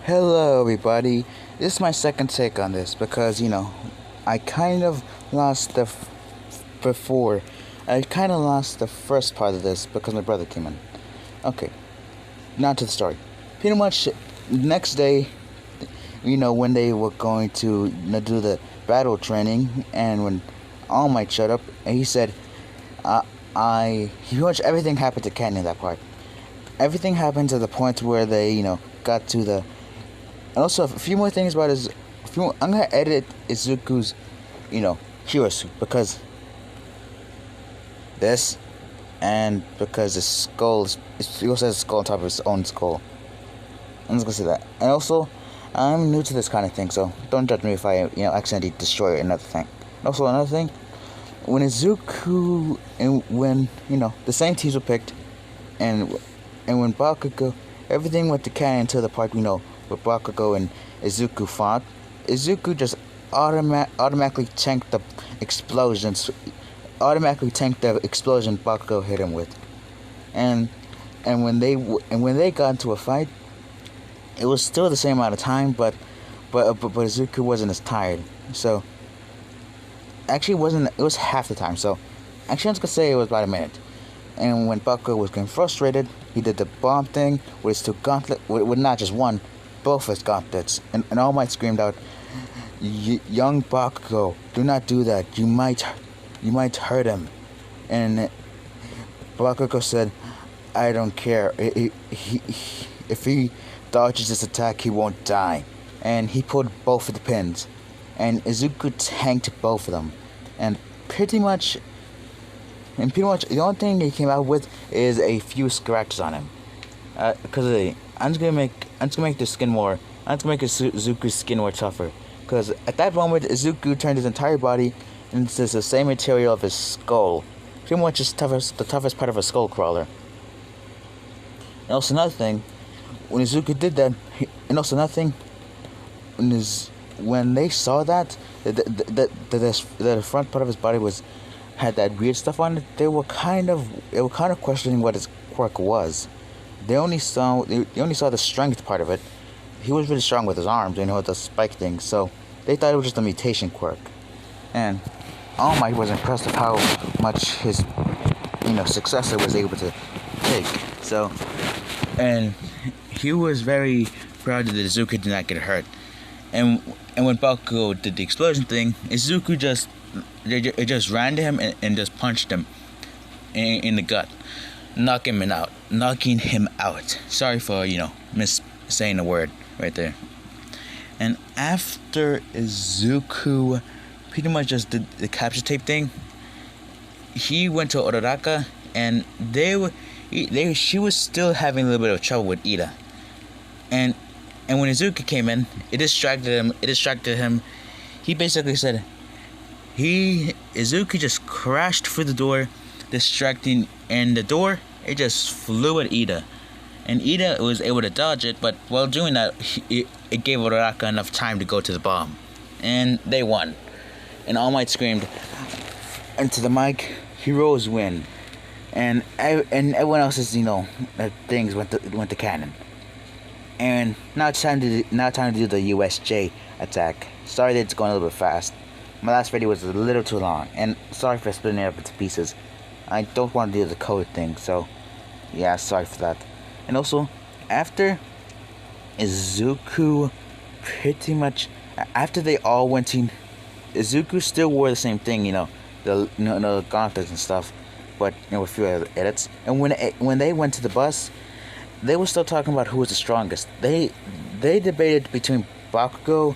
Hello, everybody. This is my second take on this because, I kind of lost before. I kind of lost the first part of this because my brother came in. Okay, now to the story. Pretty much, the next day, when they were going to do the battle training, and when All Might showed up, and he said, pretty much everything happened to Ken in that part. Everything happened to the point where they, got to the. And also, a few more things about his. I'm gonna edit Izuku's, hero suit because this, and because his skull, he also has a skull on top of his own skull. I'm just gonna say that. And also, I'm new to this kind of thing, so don't judge me if I, accidentally destroy another thing. And also, another thing, when Izuku and when the same teams were picked, and when Bakugo, everything went to canon until the part where Bakugo and Izuku fought. Izuku just automatically tanked the explosions. Automatically tanked the explosion Bakugo hit him with. And when they got into a fight, it was still the same amount of time, but Izuku wasn't as tired. So actually it was half the time. So actually I'm just gonna say it was about a minute. And when Bakugo was getting frustrated, he did the bomb thing with his two gauntlets, with not just one, both his gauntlets. And All Might screamed out, "Young Bakugo, do not do that. You might hurt him." And Bakugo said, "I don't care. If he dodges this attack, he won't die." And he pulled both of the pins. And Izuku tanked both of them. And pretty much the only thing he came out with is a few scratches on him. Because I'm just gonna make the skin more. I'm just gonna make Izuku's skin more tougher. Because at that moment, Izuku turned his entire body into the same material of his skull. Pretty much the toughest part of a SkullCrawler. And also another thing, when Izuku did that, when they saw that the front part of his body had that weird stuff on it, they were kind of questioning what his quirk was. They only saw the strength part of it. He was really strong with his arms, the spike thing. So they thought it was just a mutation quirk. And All Might was impressed with how much his successor was able to take. So, and he was very proud that Izuku did not get hurt. And when Bakugo did the explosion thing, Izuku just ran to him and just punched him in the gut, knocking him out. Sorry for saying the word right there. And after Izuku pretty much just did the capture tape thing, he went to Uraraka, and she was still having a little bit of trouble with Ida. And when Izuku came in, it distracted him. He basically said, Izuku just crashed through the door, distracting, and the door, it just flew at Ida. And Ida was able to dodge it, but while doing that, it gave Uraraka enough time to go to the bomb. And they won. And All Might screamed into the mic, "Heroes win." And everyone else's, things went to cannon. And now it's time to do the USJ attack. Sorry that it's going a little bit fast. My last video was a little too long, and sorry for splitting it up into pieces. I don't want to do the code thing, so yeah, sorry for that. And also, after Izuku, pretty much after they all went to, Izuku still wore the same thing, the gauntlets and stuff, but with a few other edits. And when they went to the bus, they were still talking about who was the strongest. They debated between Bakugo,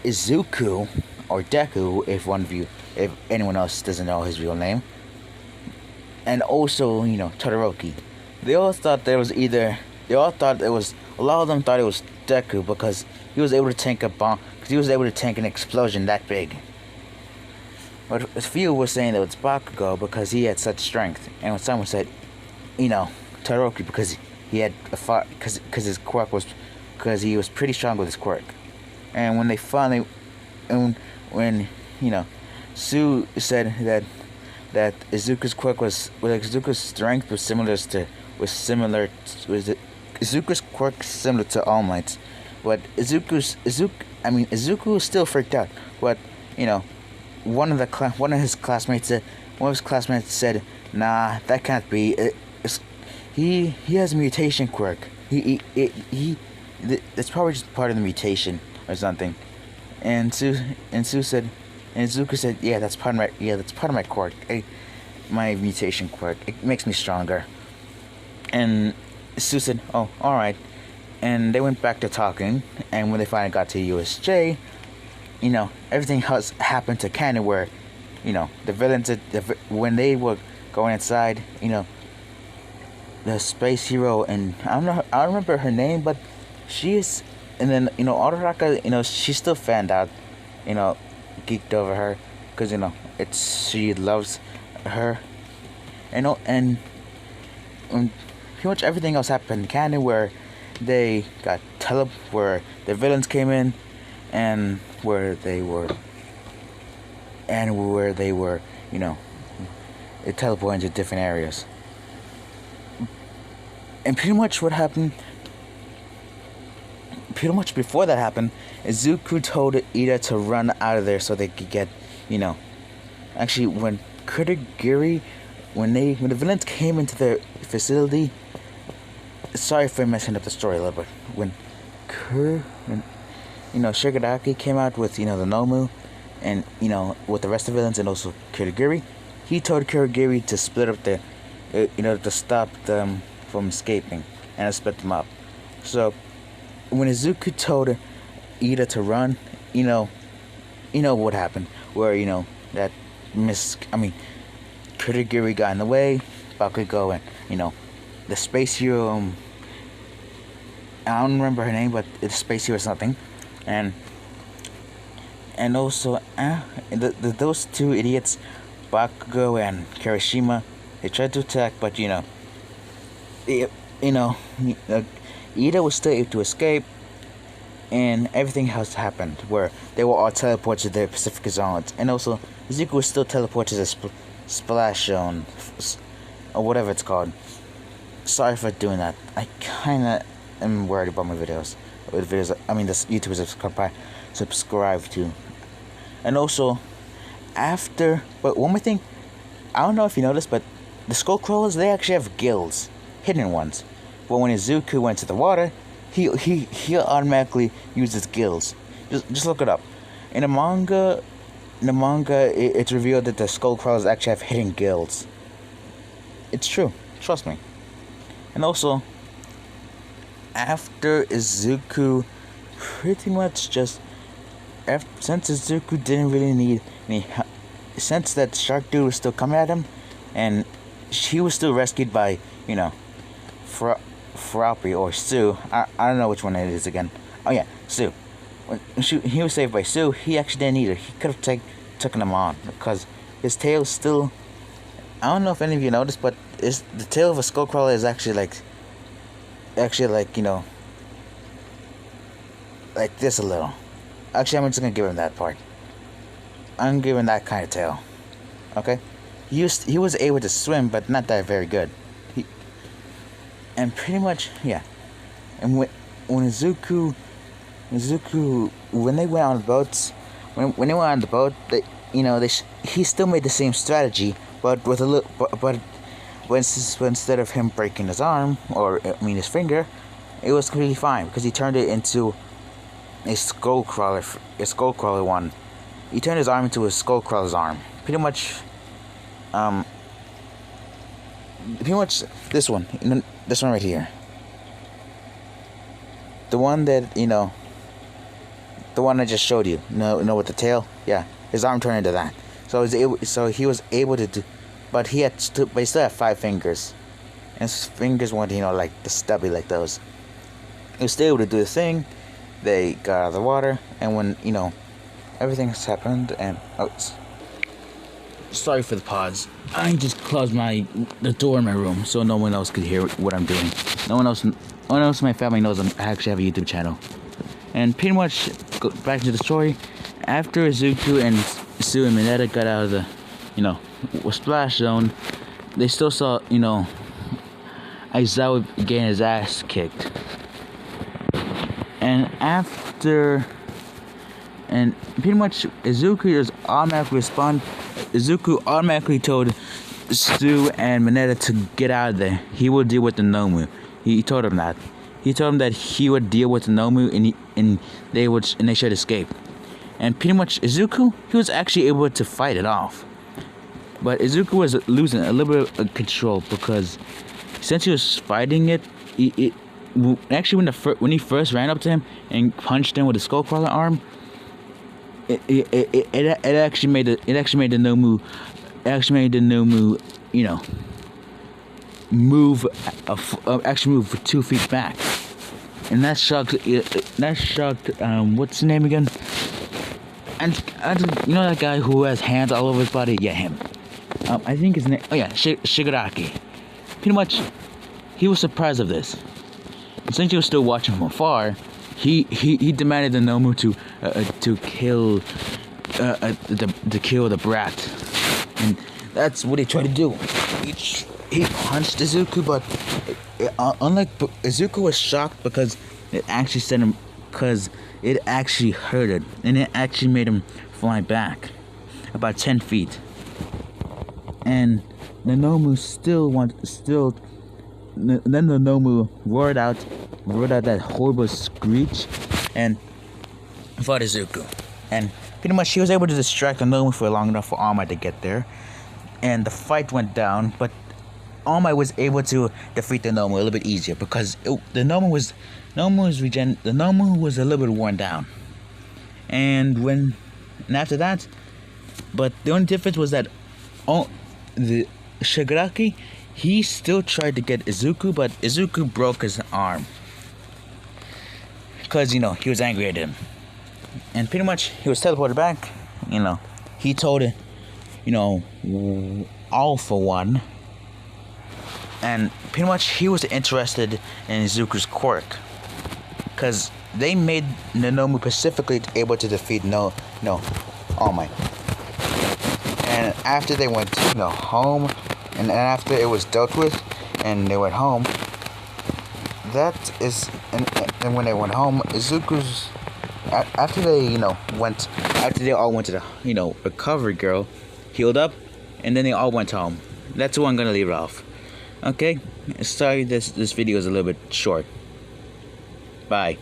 Izuku, or Deku, if anyone else doesn't know his real name, and also Todoroki. A lot of them thought it was Deku because he was able to tank a bomb, because he was able to tank an explosion that big. But a few were saying that it was Bakugo because he had such strength, and when someone said, Todoroki because he had because his quirk was, because he was pretty strong with his quirk. And when they finally, when Sue said that Izuku's quirk Izuku's strength was similar Izuku's quirk is similar to All Might's, but Izuku is still freaked out. But one of his classmates said, "Nah, that can't be. He has a mutation quirk. That's probably just part of the mutation or something." And Izuku said, "Yeah, that's part of my quirk. My mutation quirk. It makes me stronger." And Sue said, "Oh, all right." And they went back to talking. And when they finally got to USJ, everything has happened to Canon, where, the villains, when they were going inside, the space hero, and I don't remember her name, but she's, and then, Araraka, she still fanned out, geeked over her, because, she loves her, and pretty much everything else happened in Canon, where they got where the villains came in, and where they were, it teleported into different areas. And pretty much before that happened, Izuku told Ida to run out of there so they could get, actually, when Kurogiri, when the villains came into the facility, sorry if I'm messing up the story a little bit, when Shigaraki came out with, the Nomu, and, with the rest of the villains, and also Kurogiri, he told Kurogiri to split up to stop them from escaping, and to split them up. So, when Izuku told Ida to run, what happened, where, that Kurogiri got in the way, Bakugo, and, the space hero, I don't remember her name, but it's space hero or something, and also, those two idiots, Bakugo and Kirishima, they tried to attack, but, Ida was still able to escape, and everything else happened, where they were all teleported to the Pacific Zones, and also, Izuku was still teleported to the Splash Zone, or whatever it's called. Sorry for doing that. I kinda am worried about my videos. The YouTubers subscribe to. And also, but one more thing, I don't know if you noticed, but the SkullCrawlers, they actually have gills, hidden ones. But when Izuku went to the water, he automatically uses gills. Just look it up. In the manga, it's revealed that the SkullCrawlers actually have hidden gills. It's true. Trust me. And also, after Izuku, pretty much just, since Izuku didn't really need any, since that shark dude was still coming at him, and he was still rescued by, Froppy or Sue. I don't know which one it is again. Oh yeah, Sue. When he was saved by Sue, he actually didn't need her. He could have taken him on, because his tail still, I don't know if any of you noticed, but the tail of a SkullCrawler is actually like this a little. Actually, I'm just gonna give him that part. I'm giving that kind of tail. Okay? He was able to swim, but not that very good. And pretty much, yeah. And when Izuku, when they went on the boats, when they went on the boat, he still made the same strategy, but with a little, but instead of him breaking his arm, or his finger, it was completely fine, because he turned it into a SkullCrawler one. He turned his arm into a SkullCrawler's arm. Pretty much this one right here. The one that, the one I just showed you. With the tail? Yeah. His arm turned into that. So he was able to do, but he still had 5 fingers. And his fingers weren't, like the stubby like those. He was still able to do the thing. They got out of the water, and when, everything's happened, and sorry for the pause. I just closed the door in my room so no one else could hear what I'm doing. No one else in my family knows I actually have a YouTube channel. And pretty much, back to the story, after Izuku and Sue and Mineta got out of the, Splash Zone, they still saw, Aizawa getting his ass kicked. And pretty much Izuku just automatically respond. Izuku automatically told Stu and Mineta to get out of there. He will deal with the Nomu. He told him that. He told him that he would deal with the Nomu and they should escape. And pretty much Izuku, he was actually able to fight it off. But Izuku was losing a little bit of control because since he was fighting it, actually when he first ran up to him and punched him with the SkullCrawler arm, it actually made the Nomu move actually move 2 feet back, and that shocked what's his name again? And you know that guy who has hands all over his body? Yeah, him. I think his name. Oh yeah, Shigaraki. Pretty much, he was surprised of this. And since he was still watching from afar, he demanded the Nomu to kill the brat, and that's what he tried to do. He punched Izuku, but Izuku was shocked because it actually sent him, because it actually hurt it, and it actually made him fly back about 10 feet. And the Nomu then the Nomu roared out that horrible screech and fought Izuku. And pretty much he was able to distract the Nomu for long enough for All Might to get there. And the fight went down, but All Might was able to defeat the Nomu a little bit easier because the Nomu was a little bit worn down. And after that, but the only difference was that the Shigaraki, he still tried to get Izuku, but Izuku broke his arm because he was angry at him. And pretty much he was teleported back. He told it, all for one. And pretty much he was interested in Izuku's quirk, because they made Nomu specifically able to defeat All Might. And after they went home, and after it was dealt with, and they went home, and when they went home, Izuku's after they all went to the recovery girl, healed up, and then they all went home. That's where I'm gonna leave it off. Okay, sorry this video is a little bit short. Bye.